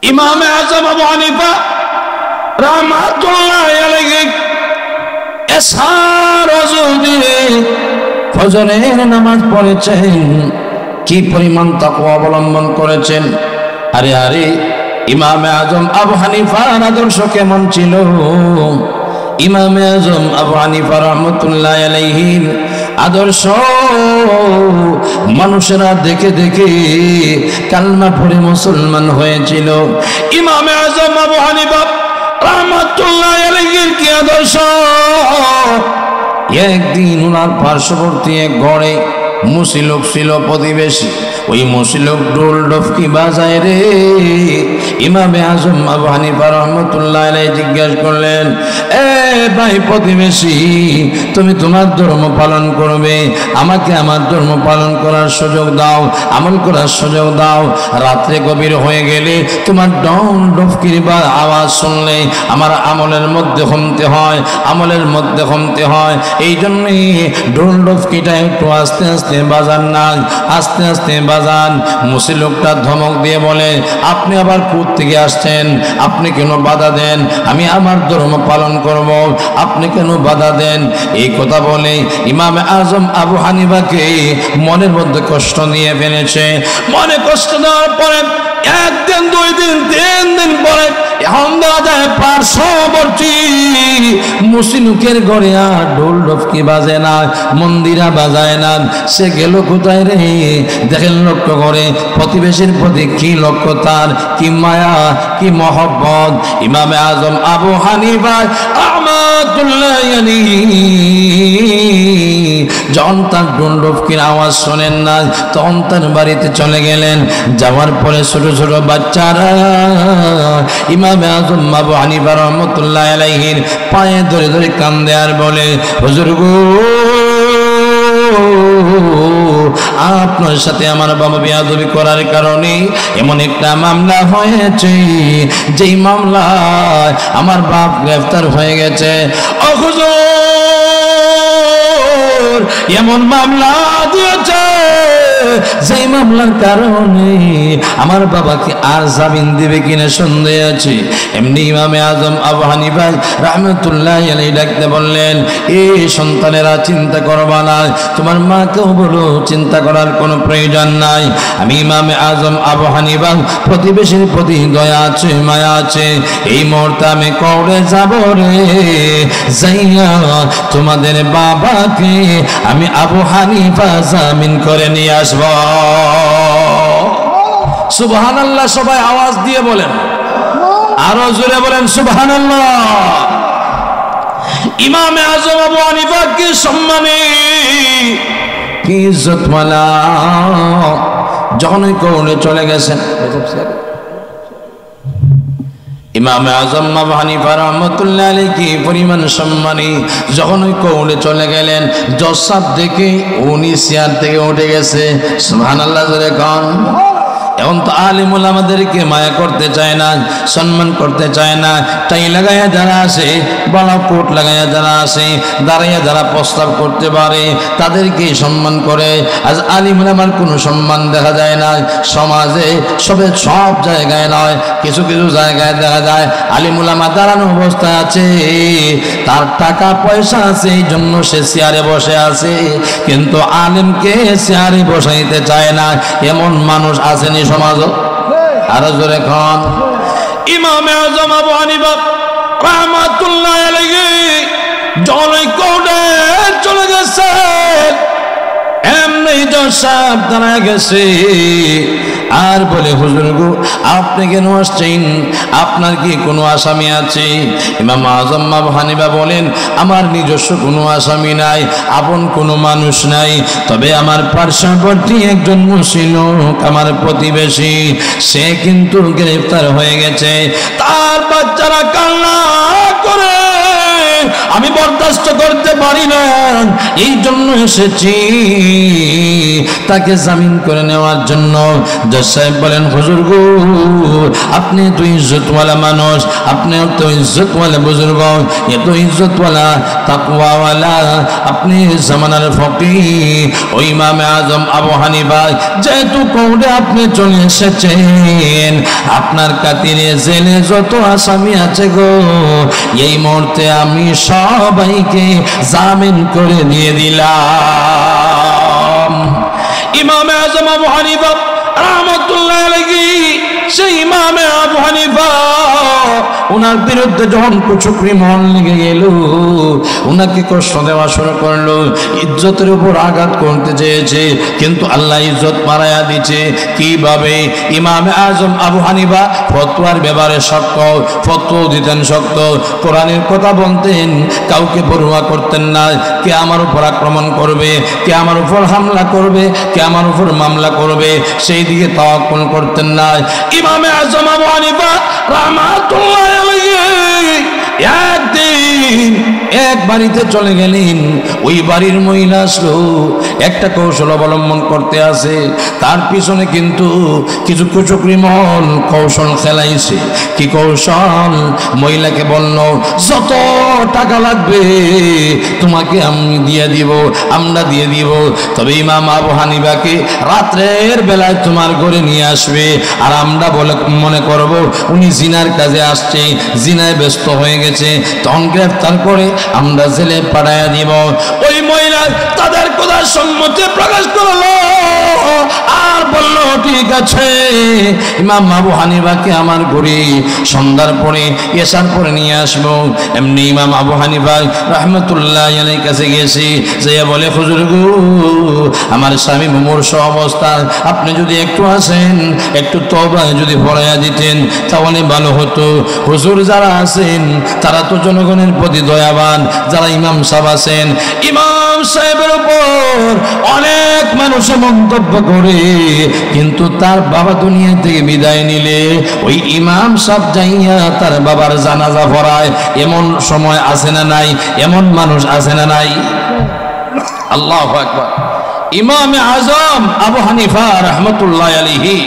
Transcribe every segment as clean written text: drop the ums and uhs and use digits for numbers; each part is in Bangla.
ইমাম আযম আবু হানিফা রাহমাতুল্লাহি আলাইহি এশার ওযু দিয়ে ফজরের নামাজ পড়েছেন, কি পরিমাণ তাকওয়া অবলম্বন করেছেন। আরে আরে ইমাম আযম আবু হানিফার আদর্শ কেমন ছিল? ইমাম আযম আবু হানিফা রাহমাতুল্লাহি আলাইহির আদর্শ মানুষেরা দেখে দেখে কালমা পড়ে মুসলমান হয়েছিল। ইমাম আযম আবু হানিফা রাহমাতুল্লাহি আলাইহির কি আদর্শ! একদিন ওনার পার্শ্ববর্তী এক ঘরে মুসিলোক ছিল প্রতিবেশী। ওই মুসিলোক ঢোল ডফকি বাজায় রে। ইমামে আযম আবু হানিফা রাহমাতুল্লাহি আলাইহি জিজ্ঞেস করলেন, এ ভাই প্রতিবেশী, তুমি তোমার ধর্ম পালন করবে, আমাকে আমার ধর্ম পালন করার সুযোগ দাও, আমল করার সুযোগ দাও। রাত্রে গভীর হয়ে গেলে তোমার ঢোল ডফকির বা আওয়াজ শুনলে আমার আমলের মধ্যে কমতে হয়, আমলের মধ্যে কমতে হয়। এই জন্যই ঢোল ডফকিটা একটু আস্তে আস্তে বাজান না, আস্তে আস্তে বাজান। মুসিলোকটা ধমক দিয়ে বলে, আপনি আবার কোথা থেকে আসছেন? আপনি কেন বাধা দেন? আমি আমার ধর্ম পালন করব, আপনি কেন বাধা দেন? এই কথা বলে ইমাম আযম আবু হানিফাকে মনের মধ্যে কষ্ট দিয়ে ফেলেছে। মনে কষ্ট দেওয়ার পরে একদিন, দুই দিন, তিন দিন পরে এখন দেওয়া যায় পার্শ্ববর্তী মুসিলুকের ঘরে আর ঢোল ডফকি বাজে না, মন্দিরা বাজায় না। সে গেল কোথায় রে? দেখেন লক্ষ্য করে প্রতিবেশীর প্রতি কি লক্ষ্য, তার কি মায়া, কি মহব্বত। ইমামে আযম আবু হানিফা রাহমাতুল্লাহি আলাইহি যখন তার ঢোল ডফকির আওয়াজ শোনেন না, তখন তার বাড়িতে চলে গেলেন। যাওয়ার পরে ছোট ছোট বাচ্চারা ইমামে আযম আবু হানিফা রাহমাতুল্লাহি আলাইহির পায়ে ধরে ধরে কান্দে আর বলে, হুজুর গো, আপনার সাথে আমার বাবা বেয়াদবি করার কারণে এমন একটা মামলা হয়েছে, যেই মামলায় আমার বাপ গ্রেফতার হয়ে গেছে। ও হুজুর, এমন মামলা দিয়েছে যেই মামলার কারণে আমার বাবাকে আর জামিন দিবে কিনা সন্দেহ আছে। এমনি ইমামে আযম আবু হানিফা রাহমাতুল্লাহি আলাইহি ডাকতে বললেন, এই সন্তানেরা চিন্তা করবা না, তোমার মাকেও বলো চিন্তা করার কোনো প্রয়োজন নাই। আমি ইমামে আযম আবু হানিফা প্রতিবেশীর প্রতি দয়া আছে, মায়া আছে। এই মুহূর্তে আমি কবরে যাব রে, যাইয়া তোমাদের বাবাকে আমি আবু হানিফা জামিন করে নিয়ে আসব। সুবহানাল্লাহ। সবাই আওয়াজ দিয়ে বলেন, আরো জোরে বলেন সুবহানাল্লাহ। ইমামে আযম আবু হানিফা কি সম্মানী, কি ইজ্জতওয়ালা। যখন কোণে চলে গেছেন ইমামে আযম আবু হানিফা রাহমাতুল্লাহি আলাইহি কি পরিমাণ সম্মানী। যখন ওই কোণে চলে গেলেন, জসাব দেখে উনি চেয়ার থেকে উঠে গেছে। সুবহানাল্লাহ জোরে কোন। এখন তো আলিম ওলামাদেরকে মায়া করতে চায় না, সম্মান করতে চায় না। টাই লাগাইয়া যারা আসে, বলা কোট লাগাইয়া যারা আসে, দাঁড়াইয়া যারা প্রস্তাব করতে পারে তাদেরকে সম্মান করে। আজ আলিম ওলামার কোনো সম্মান দেখা যায় না সমাজে, সব জায়গায় নয়, কিছু কিছু জায়গায় দেখা যায় আলিম ওলামা দাঁড়ানো অবস্থায় আছে, তার টাকা পয়সা আছে, এই জন্য সে চেয়ারে বসে আছে, কিন্তু আলিমকে চেয়ারে বসাইতে চায় না। এমন মানুষ আসেনি সমাজ। আরো জোরে খান। ইমামে আযম আবু হানিফা রাহমাতুল্লাহি আলাইহি জলে কোণে চলে গেছে, এমনি জসাব দাঁড়ায় গেছে আর বলে, হুজুর গো, আপনি কেন আসছেন? আপনার কি কোনো আসামি আছে? ইমাম আযম আবু হানিফা বলেন, আমার নিজস্ব কোনো আসামি নাই, আপন কোনো মানুষ নাই, তবে আমার পার্শ্ববর্তী একজন মুসলিম, আমার প্রতিবেশী, সে কিন্তু গ্রেফতার হয়ে গেছে। তার বাচ্চারা কান্না করে আমি বরদাস্ত করতে পারি না, এই জন্য এসেছি তাকে জামিন করে নেওয়ার জন্য। জজ সাহেব বলেন, হুজুর গো, আপনি তো ইজ্জতওয়ালা মানুষ, আপনি তো ইজ্জতওয়ালা বুজুর্গ, এত ইজ্জতওয়ালা তাকওয়াওয়ালা, আপনি জামানার ফকিহ ও ইমামে আজম আবু হানিফা, যেহেতু কোর্টে আপনি চলে এসেছেন, আপনার খাতিরে জেলে যত আসামি আছে গো, এই মুহূর্তে আমি সবাইকে জামিন করে দিয়ে দিলাম। ইমামে আজম আবু হানিফা রাহমাতুল্লাহ আলাইহি, সেই ইমামে আবু হানিফা ওনার বিরুদ্ধে যখন কুচুকরি মহল লেগে গেল, ওনাকে কষ্ট দেওয়া শুরু করলো, ইজ্জতের উপর আঘাত করতে চেয়েছে, কিন্তু আল্লাহ ইজ্জত মারাইয়া দিচ্ছে। কিভাবে? ইমামে আজম আবু হানিফা ফতোয়ার ব্যাপারে শক্ত, ফতোয়া দিতেন শক্ত, কোরআনের কথা বলতেন, কাউকে পরোয়া করতেন না। কে আমার উপর আক্রমণ করবে, কে আমার উপর হামলা করবে, কে আমার উপর মামলা করবে, সেই দিকে তাওয়াক্কুল করতেন না। ইমামে আজম আবু হানিফা রাহমাতুল্লাহ আলাইহি একদিন এক বাড়িতে চলে গেলেন, ওই বাড়ির মহিলা আসলো, একটা কৌশল অবলম্বন করতে আছে, তার পিছনে কিন্তু কিছু কুচক্রি মহল কৌশল খেলাইছে। কি কৌশল? মহিলাকে বলল, যত টাকা লাগবে তোমাকে আমি দিয়ে দিব, আমরা দিয়ে দিব, তবে ইমাম আবু হানিফাকে রাত্রের বেলায় তোমার ঘরে নিয়ে আসবে, আর আমরা বলে মনে করব উনি জিনার কাজে আসছে, জিনায় ব্যস্ত হয়ে গেছে, তখন গ্রেফতার করে আমরা জেলে পাঠাইয়া দিব। ওই মহিলা তাদের কথা সম্মতি প্রকাশ করলো আর বলল, ঠিক আছে, ইমাম আবু হানিফাকে আমার ঘরে সন্ধ্যার পরে এশার পরে নিয়ে আসবো। এমনি ইমাম আবু হানিফা রাহমাতুল্লাহ আলাইহির কাছে গেছি, যে বলে, হুজুর গো, আমার স্বামী মুমূর্ষ অবস্থা, আপনি যদি একটু আসেন, একটু তওবা যদি পড়াইয়া দিতেন তাহলে ভালো হতো। হুজুর যারা আছেন তারা তো জনগণের প্রতি দয়াবান, যারা ইমাম সাহেব আছেন, ইমাম সাহেবের উপর অনেক মানুষ মন্তব্য করে, কিন্তু তার বাবা দুনিয়া থেকে বিদায় নিলে ওই ইমাম সাহেব যাইয়া তার বাবার জানাজা পড়ায়, এমন সময় আছে না নাই? এমন মানুষ আছে না নাই? আল্লাহু আকবার। ইমামে আজম আবু হানিফা রাহমাতুল্লাহ আলাইহি,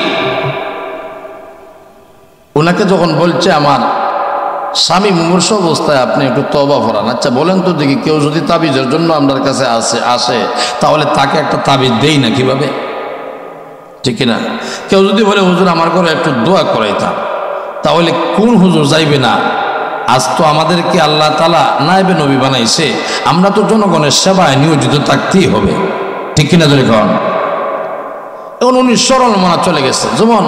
ওনাকে যখন বলছে আমার স্বামী মুমূর্ষ অবস্থায়, আপনি একটু তওবা পড়ান। আচ্ছা বলেন তো দেখি, কেউ যদি তাবিজের জন্য আপনার কাছে আসে তাহলে তাকে একটা তাবিজ দেই না কিভাবে? ঠিক কিনা? কেউ যদি বলে, হুজুর আমার ঘরে একটু দোয়া করাইতাম, তাহলে কোন হুজুর যাইবে না? আজ তো আমাদেরকে আল্লাহ তাআলা নায়েবে নবী বানাইছে, আমরা তো জনগণের সেবায় নিয়োজিত থাকতেই হবে, ঠিক কিনা? ধরে কন। এখন উনি সরল মনা চলে গেছে। যেমন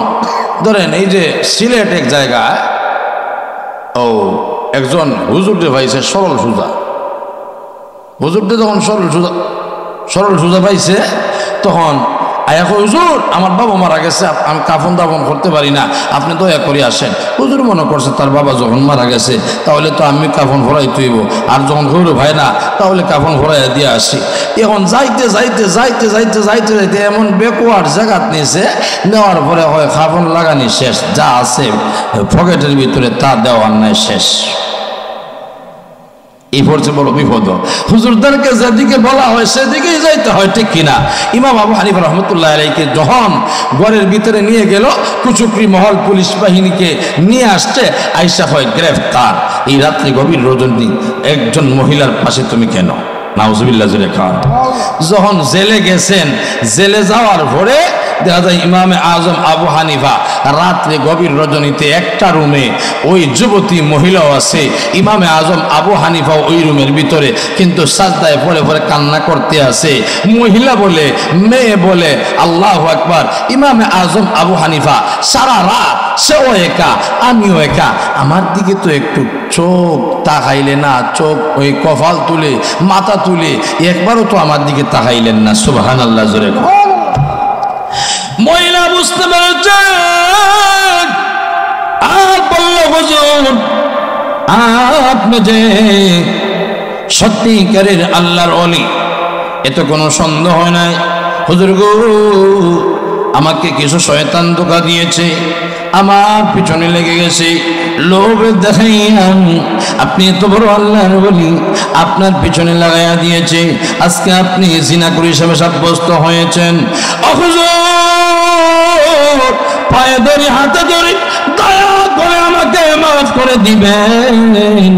ধরেন, এই যে সিলেট এক জায়গায় একজন হুজুরকে পাইছে সরল সুজা, হুজুরকে যখন সরল সুজা পাইছে, তখন আয়া কই, হুজুর আমার বাবা মারা গেছে, আমি কাফন দাফন করতে পারি না, আপনি দয়া করে আসেন। হুজুর মনে করছে তার বাবা যখন মারা গেছে তাহলে তো আমি কাফন ভরাই তুইব, আর যখন হইল ভাই না, তাহলে কাফন ভরাইয়া দিয়ে আসি। এখন যাইতে যাইতে যাইতে যাইতে যাইতে যাইতে এমন বেকুয়ার জায়গাত নিয়েছে, নেওয়ার পরে হয় কাফন লাগানি শেষ, যা আছে পকেটের ভিতরে তা দেওয়ার নাই, শেষ। এই পড়ছে বড় বিপদ। হুজুরদেরকে যেদিকে বলা হয় সেদিকেই যাইতে হয়, ঠিক কিনা? ইমাম আবু হানিফা রাহমাতুল্লাহ আলাইহিকে যখন ঘরের ভিতরে নিয়ে গেল, কুচুকরি মহল পুলিশ বাহিনীকে নিয়ে আসছে, আইসা হয় গ্রেফতার। এই রাত্রে গভীর রজনী একজন মহিলার পাশে তুমি কেন? নাউজুবিল্লাহ জুরে খান। যখন জেলে গেছেন, জেলে যাওয়ার পরে দেখা যায় ইমামে আজম আবু হানিফা রাত্রে গভীর রজনীতে একটা রুমে, ওই যুবতী মহিলাও আছে, ইমামে আজম আবু হানিফা ওই রুমের ভিতরে, কিন্তু সাজদায় পড়ে পড়ে কান্না করতে আছে। মহিলা বলে, মেয়ে বলে, আল্লাহু আকবার। ইমামে আজম আবু হানিফা সারা রাত সেও একা, আমিও একা, আমার দিকে তো একটু চোখ তাকাইলে না, চোখ ওই কপাল তুলে মাথা তুলে একবারও তো আমার দিকে তাকাইলেন না। সুবহানাল্লাহ জোরে। মহিলা বুঝতে পেরেছে, আর বলল, হুজুর আপনি যে সত্যিকারের আল্লাহর ওলি, এত কোনো সন্দেহ নাই। হুজুর গো, আমাকে কিছু শয়তান ধোঁকা দিয়েছে, আমার পিছনে লেগে গেছে, লোভে দেখাইয়া আপনি এত বড় আল্লাহর ওলি, আপনার পিছনে লাগাইয়া দিয়েছে, আজকে আপনি জিনাকুর হিসাবে সাব্যস্ত হয়েছেন। হুজুর পায়ে ধরে হাতে ধরে দয়া করে আমাকে মাফ করে দিবেন।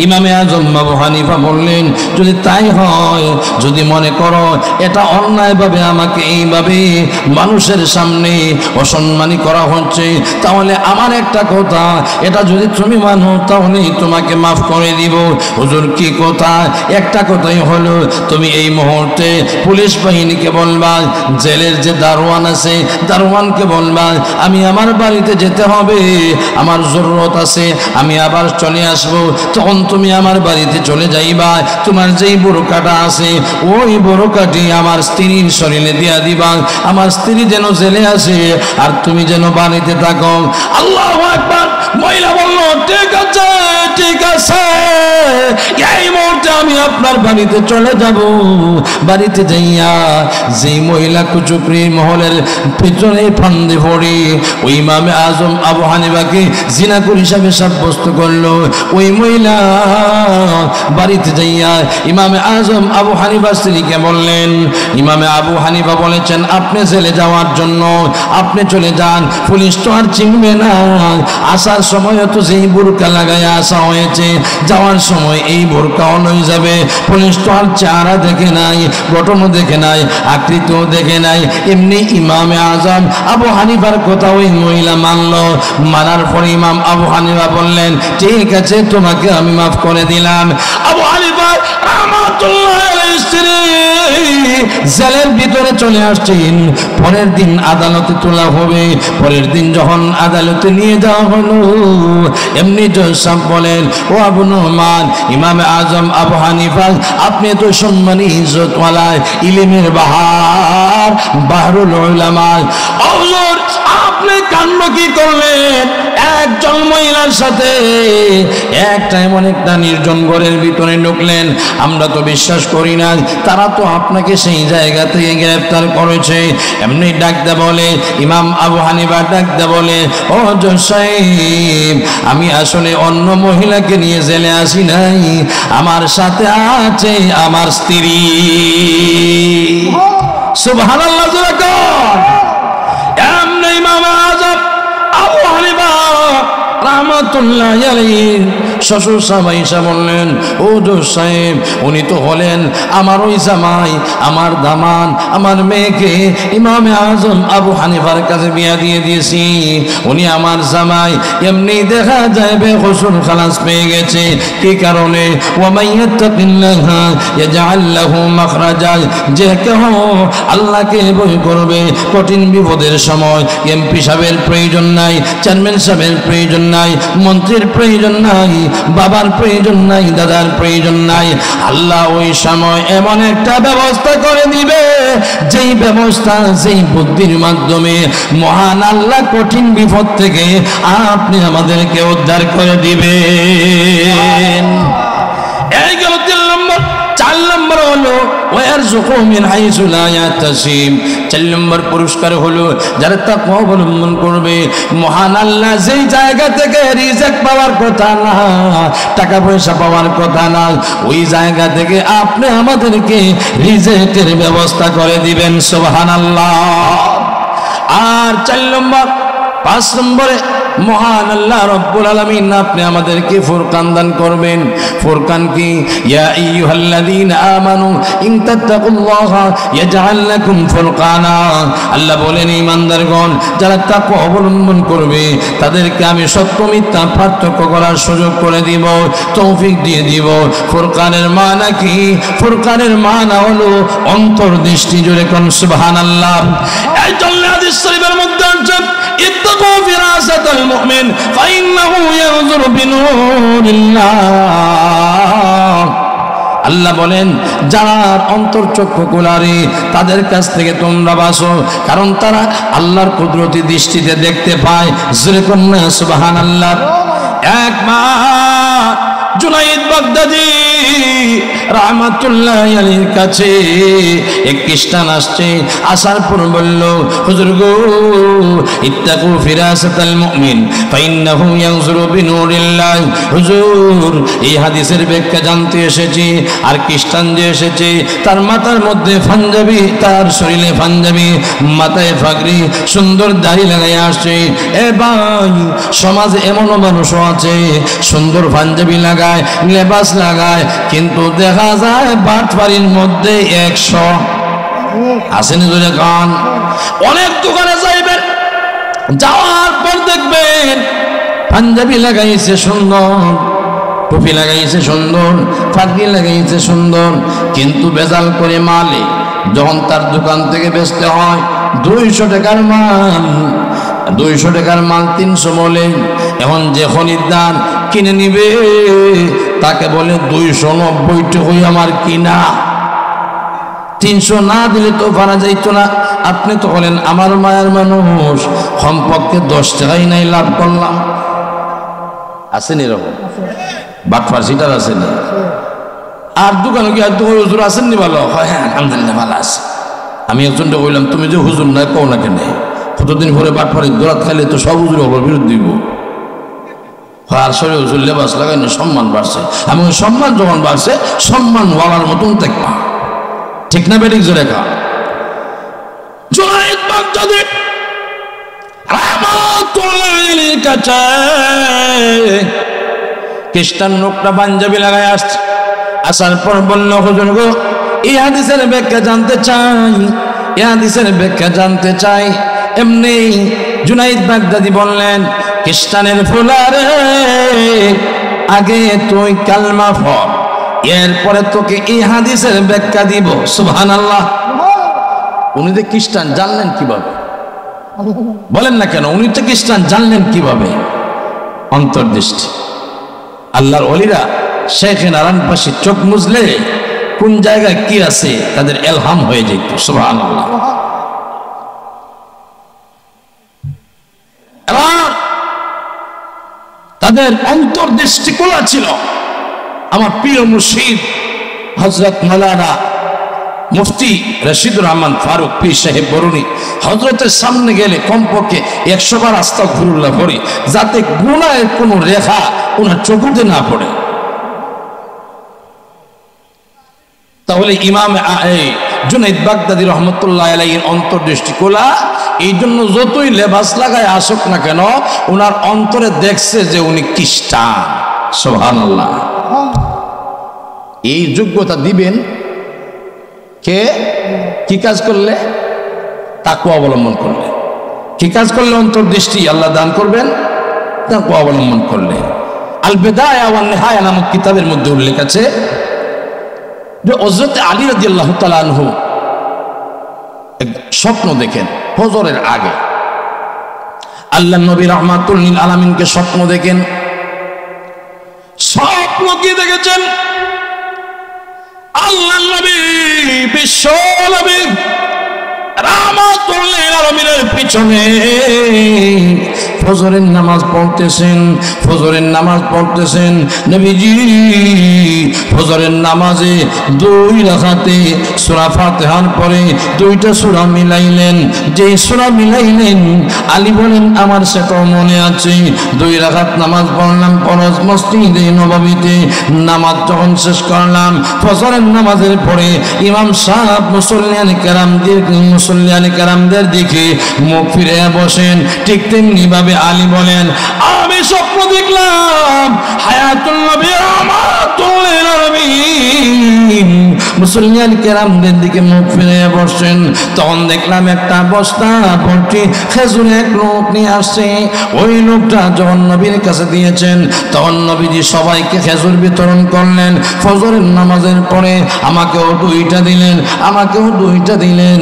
ইমামে আজম আবু হানিফা বললেন, যদি তাই হয়, যদি মনে করো এটা অন্যায়ভাবে আমাকে এইভাবে মানুষের সামনে অসম্মানী করা হচ্ছে, তাহলে আমার একটা কথা, এটা যদি তুমি মানো তাহলে তোমাকে মাফ করে দিব। হুজুর কি কথা? একটা কথাই হলো, তুমি এই মুহূর্তে পুলিশ বাহিনীকে বলবা, জেলের যে দারোয়ান আছে দারোয়ানকে বলবা, আমি আমার বাড়িতে যেতে হবে, আমার জরুরত আছে, আমি আবার চলে আসবো। তখন তুমি আমার বাড়িতে চলে যাইবা, তোমার যেই বোরকাটা আছে ওই বোরকাটি আমার স্ত্রীর শরীরে দিয়া দিবা, আমার স্ত্রী যেন জেলে আসে আর তুমি যেন বাড়িতে থাকো। আল্লাহু আকবার। মহিলা বলল, ঠিক আছে ঠিক আছে, এই মুহূর্তে আমি আপনার বাড়িতে চলে যাব। বাড়িতে যাইয়া যেই মহিলা কুচুকরি মহলের পিছনে ফান্দে পড়ে ওই ইমামে আজম আবু হানিফাকে জিনাকুর হিসাবে সাব্যস্ত করলো, ওই মহিলা বাড়িতে যাইয়া ইমামে আজম আবু হানিফার স্ত্রীকে বললেন, ইমামে আবু হানিফা বলেছেন আপনি জেলে যাওয়ার জন্য আপনি চলে যান, পুলিশ তো আর চিনবে না, আসার সময় তো যেই বোরকা লাগাইয়া আসা হয়েছে, যাওয়ার সময় এই বোরকাও লয়ে যাবে, পুলিশ তো আর চেহারা দেখে নাই, গঠনও দেখে নাই, আকৃতিও দেখে নাই। এমনি ইমামে আজম আবু হানিফার কথা ওই মহিলা মানল। মানার পরে ইমাম আবু হানিফা বললেন, ঠিক আছে তোমাকে আমি মাফ করে দিলাম। আবু হানিফা রাহমাতুল্লাহ আলাইহির স্ত্রী জেলের ভিতরে চলে আসছেন, পরের দিন আদালতে তোলা হবে। পরের দিন যখন আদালতে নিয়ে যাওয়া হলো, এমনি জজ সাহেব বলেন, ও আবু নোমান, ইমামে আজম আবু হানিফা আপনি তো সম্মানী ইজ্জতওয়ালা, ইলমের বাহার, বাহরুল উলামা, হুজুর আপনি কাণ্ড কি করলেন? একজন মহিলার সাথে একটা এমন একটা নির্জন ঘরের ভিতরে ঢুকলেন, আমরা তো বিশ্বাস করি না, তারা তো আপনাকে সেই জায়গা থেকে গ্রেফতার করেছে। এমনি ডাকতে বলে, ইমাম আবু হানিফা ডাকতে বলে, ও জজ সাহেব, আমি আসলে অন্য মহিলাকে নিয়ে জেলে আসি নাই, আমার সাথে আছে আমার স্ত্রী। সুবহানাল্লাহ। এমনি ইমাম আজম আবু হানিফা রাহমাতুল্লাহ আলাইহি শ্বশুর সাহেব বললেন, ও জজ সাহেব, উনি তো হলেন আমার ওই জামাই, আমার দামান, আমার মেয়েকে ইমামে আজম আবু হানিফার কাছে বিয়া দিয়ে দিয়েছি, উনি আমার জামাই। এমনি দেখা যায় বেকসুর খালাস পেয়ে গেছে। কি কারণে? ওয়া মাইয়াত্তাকিল্লাহা ইয়াজআল লাহু মাখরাজা, যে কেহ আল্লাহকে ভয় করবে, কঠিন বিপদের সময় এমপি সাহেবের প্রয়োজন নাই, চেয়ারম্যান সাহেবের প্রয়োজন নাই, মন্ত্রীর প্রয়োজন নাই, বাবার প্রয়োজন নাই, দাদার প্রয়োজন নাই, আল্লাহ ওই সময় এমন একটা ব্যবস্থা করে দিবে, যেই ব্যবস্থা, যেই বুদ্ধির মাধ্যমে মহান আল্লাহ কঠিন বিপদ থেকে আপনি আমাদেরকে উদ্ধার করে দিবেন। এই গেল 3 নম্বর। 4 নম্বর হলো ওয়ারযুকু মিন হাইসু লা ইয়াহতাসিব। 4 নম্বর পুরস্কার হলো যারা তাকওয়া অবলম্বন করবে, মহান আল্লাহ যেই জায়গা থেকে রিজিক পাওয়ার কথা না, টাকা পয়সা পাওয়ার কথা না, ওই জায়গা থেকে আপনি আমাদেরকে রিজিকের ব্যবস্থা করে দিবেন। সুবহানাল্লাহ। আর 4 নম্বর, 5 নম্বরে মহান আল্লাহ রব্বুল আলামিন আপনি আমাদেরকে ফুরকান দান করবেন। ফুরকান কি? ইয়া আইয়ুহাল্লাযীনা আমানু ইন তাত্তাকুল্লাহা ইয়াজআল লাকুম ফুরকানা। আল্লাহ বলেন, ঈমানদারগণ যারা তাকওয়া অবলম্বন করবে তাদেরকে আমি সত্য মিথ্যা পার্থক্য করার সুযোগ করে দিব, তৌফিক দিয়ে দিব। ফুরকানের মানা কি? ফুরকানের মানা হলো অন্তর্দৃষ্টি। জোরে কোন সুবহানাল্লাহ। এই জন্য হাদিস শরীফের মধ্যে আছে, ইত্তাকু ফিরাসাতাল মুমিন ফাইন্নাহু ইয়ানজুরু বিনুরিল্লাহ। আল্লাহ বলেন, যার অন্তর্চক্ষু খোলারে তাদের কাছ থেকে তোমরা বাঁচো, কারণ তারা আল্লাহর কুদরতি দৃষ্টিতে দেখতে পায়। জোরে কন্যা সুবহানাল্লাহ। এক মা জুনাইদ বাগদাদি রাহমাতুল্লাহি আলাইহির কাছে এক খ্রিস্টান আসছে, আসার পর বলল, হুজুর গো, ইত্তাকু ফিরাসাতাল মুমিন ফাইন্নাহু ইয়ানজুরু বিনুরিল্লাহ। হুজুর, এই হাদিসের ব্যাখ্যা জানতে এসেছি। আর খ্রিস্টান যে এসেছে তার মাথার মধ্যে পাঞ্জাবি, তার শরীরে পাঞ্জাবি, মাথায় পাগড়ি, সুন্দর দাড়ি লাগাই আসছে। এ ভাই, সমাজে এমনও মানুষও আছে সুন্দর পাঞ্জাবি লাগায়, লেবাস লাগায়, কিন্তু দেখা যায় বাটপাড়ির মধ্যে 100 আসেনি। ধরে কান অনেক দোকানে যাইবেন, যাওয়ার পর দেখবেন পাঞ্জাবি লাগাইছে সুন্দর, টুপি লাগাইছে সুন্দর, পাগড়ি লাগাইছে সুন্দর, কিন্তু বেজাল করে মালে যখন তার দোকান থেকে বেচতে হয় 200 টাকার মাল, 200 টাকার মাল 300 বলে। এখন যে খরিদ্দার কিনে নিবে তাকে বলে 290 টাকাই আমার কিনা, 300 না দিলে তো পারা যাইত না। আপনি তো বলেন আমার মায়ের মানুষ, কমপক্ষে 10 টাকাই নাই লাভ করলাম। আসেনি এরকম বাটফার সিটার আসেনি? আর দোকানে কি হুজুর আসেননি? ভালো হয়, হ্যাঁ আলহামদুলিল্লাহ ভালো আছে। আমি একজনটা কইলাম, তুমি যে হুজুর না কও না কেন? কতদিন পরে বাটফারি দোরাত খাইলে তো সব হুজুর হবার বিরোধ দিব। আর শরীর হুজুর লেবাস লাগাইনি, সম্মান বাড়ছে। আমি ওই সম্মান যখন বাড়ছে, সম্মান ওয়ালার মতন দেখবা, ঠিক না বেঠিক? জোরে কা জুনাইদ বাগদাদি রাহমাতুল্লাহির কাছে খ্রিস্টান লোকটা পাঞ্জাবি লাগাই আসছে। আসার পর বলল, হুজুর গো, এই হাদিসের ব্যাখ্যা জানতে চাই, এই হাদিসের ব্যাখ্যা জানতে চাই। এমনি জুনাইদ বাগদাদি বললেন, খ্রিস্টানের ফুলারে, আগে তুই কালমা পড়, এরপরে তোকে এই হাদিসের ব্যাখ্যা দিব। সুবহানাল্লাহ। উনি তো খ্রিস্টান, জানলেন কিভাবে? বলেন না কেন? উনি তো খ্রিস্টান, জানলেন কিভাবে? অন্তর্দৃষ্টি। আল্লাহর ওলিরা শেখে নারায়ণ পাশে চোখ মুজলে কোন জায়গায় কি আছে তাদের এলহাম হয়ে যেত। সুবহানাল্লাহ। তাদের অন্তর্দৃষ্টি খোলা ছিল। আমার প্রিয় মুর্শিদ হযরত মাওলানা মুফতি রশিদুর রহমান ফারুক পীর সাহেব বরুণী হযরতের সামনে গেলে কমপক্ষে 100 বার আস্তাগফিরুল্লাহ পড়ি, যাতে গুনাহের কোনো রেখা ওনার চোখে না পড়ে। তাহলে ইমাম জুনাইদ বাগদাদি রহমতুল্লাহ আলাইহির অন্তর্দৃষ্টি খোলা। এই জন্য যতই লেবাস লাগায় আসুক না কেন, ওনার অন্তরে দেখছে যে উনি খ্রিস্টান। সুবহানাল্লাহ। এই যোগ্যতা দিবেন কে? কি কাজ করলে? তাকওয়া অবলম্বন করলে। কি কাজ করলে অন্তর্দৃষ্টি আল্লাহ দান করবেন? তাকওয়া অবলম্বন করলে। আল বিদায়া ওয়ান নিহায়া নামক কিতাবের মধ্যে উল্লেখ আছে যে হযরত আলী রাদিয়াল্লাহু তাআলা আনহু এক স্বপ্ন দেখেন ফজরের আগে। আল্লাহ নবী রাহমাতুল লিল আলামিনকে স্বপ্ন দেখেন। স্বপ্ন কি দেখেছেন? আল্লাহ নবী বিশ্ব নবী রাহমাতুল লিল আলামিনের পিছনে ফজরের নামাজ পড়তেছেন, ফজরের নামাজ পড়তেছেন। নবীজি ফজরের নামাজে 2 রাকাতে সূরা ফাতিহার পরে 2টা সূরা মিলাইলেন। যে সূরা মিলাইলেন আলী বলেন আমার সেটা মনে আছে। 2 রাকাত নামাজ পড়লাম ফরজ মসজিদে নববীতে। নামাজ যখন শেষ করলাম, ফজরের নামাজের পরে ইমাম সাহেব মুসল্লিয়ানে কেরামদের দিকে মুখ ফিরে বসেন। ঠিক তেমনি ভাবে আলী বলেন আমি স্বপ্ন দেখলাম হায়াতুল নবী রাহমাতুল লিল আলামিন মুসল্লিয়ান কেরামদের দিকে মুখ ফিরে বসেন। তখন দেখলাম একটা বস্তা ভর্তি খেজুর এক লোক নিয়ে আসছে। ওই লোকটা যখন নবীর কাছে দিয়েছেন, তখন নবীজি সবাইকে খেজুর বিতরণ করলেন। ফজরের নামাজের পরে আমাকেও 2টা দিলেন, আমাকেও 2টা দিলেন।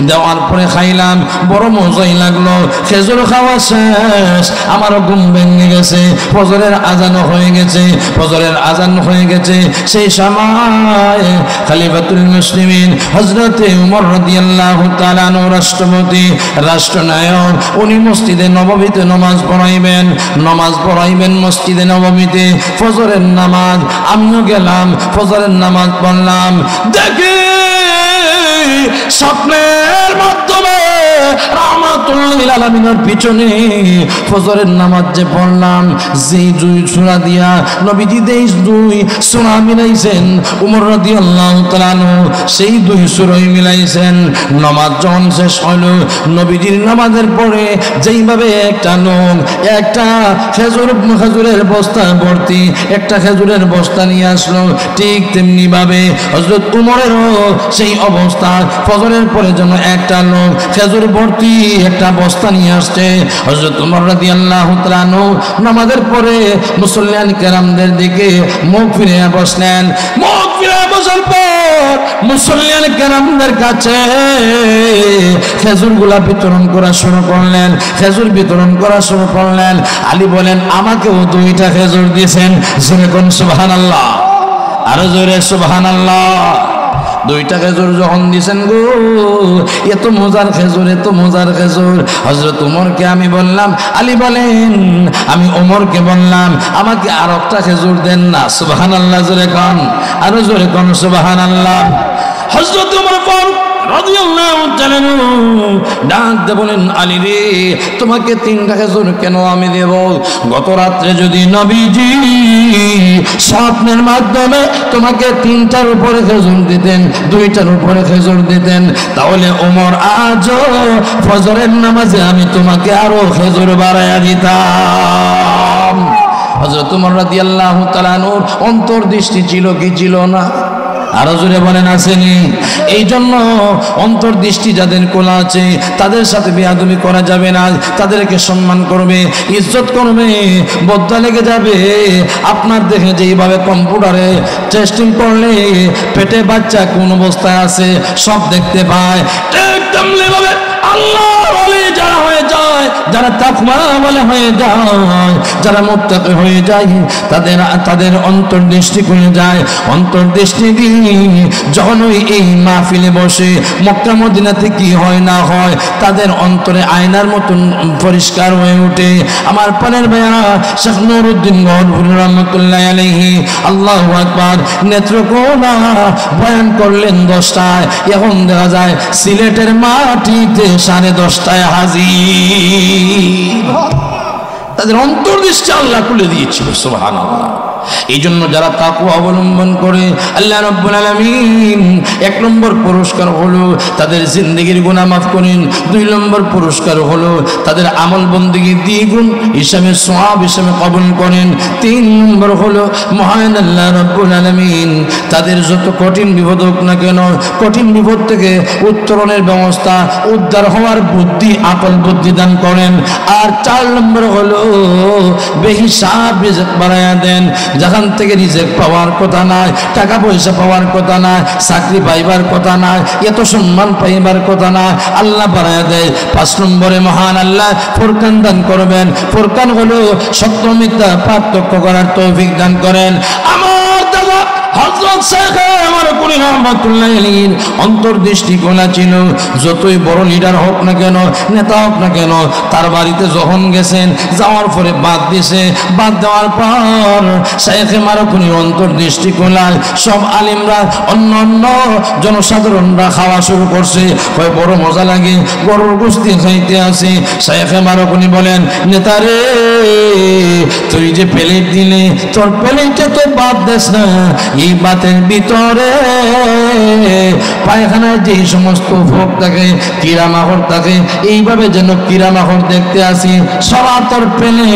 দেওয়ার পরে খাইলাম, বড় মজাই লাগলো। খেজুর খাওয়া শেষ, আমারও ঘুম ভেঙে গেছে। ফজরের আজান হয়ে গেছে, ফজরের আজান হয়ে গেছে। সেই সময় খালি খলিফাতুল মুসলিমিন হযরতে ওমর রাদিয়াল্লাহু তাআলা আনহু রাষ্ট্রপতি রাষ্ট্রনায়ক, উনি মসজিদে নববীতে নামাজ পড়াইবেন মসজিদে নববীতে ফজরের নামাজ। আমিও গেলাম, ফজরের নামাজ পড়লাম। দেখি স্বপ্নের মাধ্যমে রাহমাতুল লিল আলামিনের পিছনে ফজরের নামাজ যে পড়লাম, যেই দুই সূরা দিয়া নবীজি দেই দুই সূরা মিলাইছেন ওমর রাদিয়াল্লাহু তাআলা আনহু, সেই দুই সূরাই মিলাইছেন। নামাজ যখন শেষ হলো, নবীজির নামাজের পরে যেইভাবে একটা লোক একটা খেজুরের বস্তা ভর্তি একটা খেজুরের বস্তা নিয়ে আসলো, ঠিক তেমনি ভাবে হযরত ওমরেরও সেই অবস্থা। ফজরের পরে যেন একটা লোক খেজুর ভর্তি একটা বস্তা নিয়ে আসছে। হযরত ওমর রাদিয়াল্লাহু তাআলা আনহু নামাজের পরে মুসল্লিয়ান কেরামদের দিকে মুখ ফিরে বসলেন। মুখ ফিরে বসার পর মুসল্লিয়ান কেরামদের কাছে খেজুরগুলা বিতরণ করা শুরু করলেন। আলী বলেন, আমাকেও দুইটা খেজুর দিয়েছেন। জোরে কোন সুবহানাল্লাহ, আরো জোরে সুবহানাল্লাহ। দুইটা খেজুর যখন দিছেন গো, এত মজার খেজুর। হযরত ওমরকে আমি বললাম, আলী বলেন আমি ওমরকে বললাম, আমাকে আর একটা খেজুর দেন না। সুবহানাল্লাহ জোরে কোন, আরো জোরে কোন সুবহানাল্লাহ। হযরত ওমর রাদিয়াল্লাহু তাআলা ডাক দিয়ে বলেন, আলী রে, তোমাকে তিনটা খেজুর কেন আমি দেব? গত রাত্রে যদি নবীজি স্বপ্নের মাধ্যমে তোমাকে তিনটার উপরে খেজুর দিতেন, দুইটার উপরে খেজুর দিতেন, তাহলে ওমর আজও ফজরের নামাজে আমি তোমাকে আরো খেজুর বাড়াইয়া দিতাম। হযরত ওমর রাদিয়াল্লাহু তাআলা আনহুর অন্তর্দৃষ্টি ছিল কি ছিল না? আরো জোরে বলেন আসেনি? এই জন্য অন্তর্দৃষ্টি যাদের কোলা আছে তাদের সাথে বেয়াদবি করা যাবে না, তাদেরকে সম্মান করবে, ইজ্জত করবে। বদ্দা লেগে যাবে আপনার দেখে যেইভাবে কম্পিউটারে টেস্টিং করলে পেটে বাচ্চা কোন অবস্থায় আছে সব দেখতে পায়, ঠিক তেমনি ভাবে আল্লাহ বলে যারা হয়ে যায়, যারা তাকওয়া বলে হয়ে যায়, যারা মুত্তাকি হয়ে যায়, তাদের অন্তর্দৃষ্টি খুলে যায়। অন্তর্দৃষ্টি দিয়ে যখন এই মাহফিলে বসে মক্কা মদিনাতে কি হয় না হয়, তাদের অন্তরে আয়নার মতন পরিষ্কার হয়ে ওঠে। আমার পানের ভাইয়া শেখ নুরউদ্দিন গহরপুরি রহমাতুল্লাহ আলাইহি, আল্লাহু আকবার, নেত্রকোনা বয়ান করলেন 10টায়, এখন দেখা যায় সিলেটের মাটিতে 10:30টায় হাজির। তাদের অন্তর্দৃষ্টি আল্লাহ খুলে দিয়েছিল। সুবহানাল্লাহ। এই জন্য যারা তাকওয়া অবলম্বন করে আল্লাহ রাব্বুল আলামিন 1 নম্বর পুরস্কার হলো তাদের জিন্দেগির গুনাহ মাফ করেন, 2 নম্বর পুরস্কার হলো তাদের আমল বন্দেগী দ্বিগুণ হিসাবে সওয়াব হিসাবে কবুল করেন, 3 নম্বর হলো মহান আল্লাহ রাব্বুল আলামিন তাদের যত কঠিন বিপদ হোক না কেন, কঠিন বিপদ থেকে উত্তরণের ব্যবস্থা, উদ্ধার হওয়ার বুদ্ধি, আকল বুদ্ধি দান করেন। আর 4 নম্বর হলো বেহিসাব রিজিক বাড়ায়া দেন। যেখান থেকে রিজিক পাওয়ার কথা নয়, টাকা পয়সা পাওয়ার কথা নয়, চাকরি পাইবার কথা নয়, এত সম্মান পাইবার কথা নয়, আল্লাহ বাড়ায়া দেয়। 5 নম্বরে মহান আল্লাহ ফুরকান দান করবেন। ফুরকান হলো সত্য মিথ্যা পার্থক্য করার তৌফিক দান করেন। আমার দাদা হযরত শেখ আমার কুলি রহমাতুল্লাহ আলাইহির অন্তর্দৃষ্টি কোলা ছিল। যতই বড় লিডার হোক না কেন, নেতা হোক না কেন, তার বাড়িতে যখন গেছেন, যাওয়ার পরে বাদ দিছে, বাদ দেওয়ার পর শেখ আমার কুলি অন্তর্দৃষ্টি কোলায় সব আলিমরা অন্য অন্য জনসাধারণরা খাওয়া শুরু করছে। হয় বড় মজা লাগে, গরুর গোশত খাইতে আসে। শেখ আমার কুলি বলেন, নেতারে তুই যে প্লেট দিলে, তোর প্লেটে তো বাদ দেস না, এই বাতের ভিতরে পায়খানায় যে সমস্ত ভোগ থাকে, কিরামাহর থাকে, এইভাবে যেন কিরামাহর দেখতে আসি, সরা তোর পেলে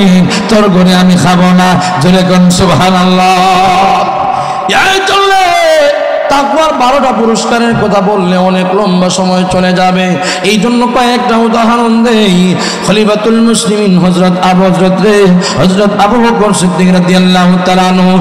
তোর ঘরে আমি খাবো না। জোরে কোন সুবহানাল্লাহ। এই চললে তাকওয়ার 12টা পুরস্কারের কথা বললে অনেক লম্বা সময় চলে যাবে। এই জন্য কয়েকটা উদাহরণ দেই। খলিফাতুল মুসলিমিন হযরত আবু বকর সিদ্দিক রাদিয়াল্লাহু তাআলা আনহু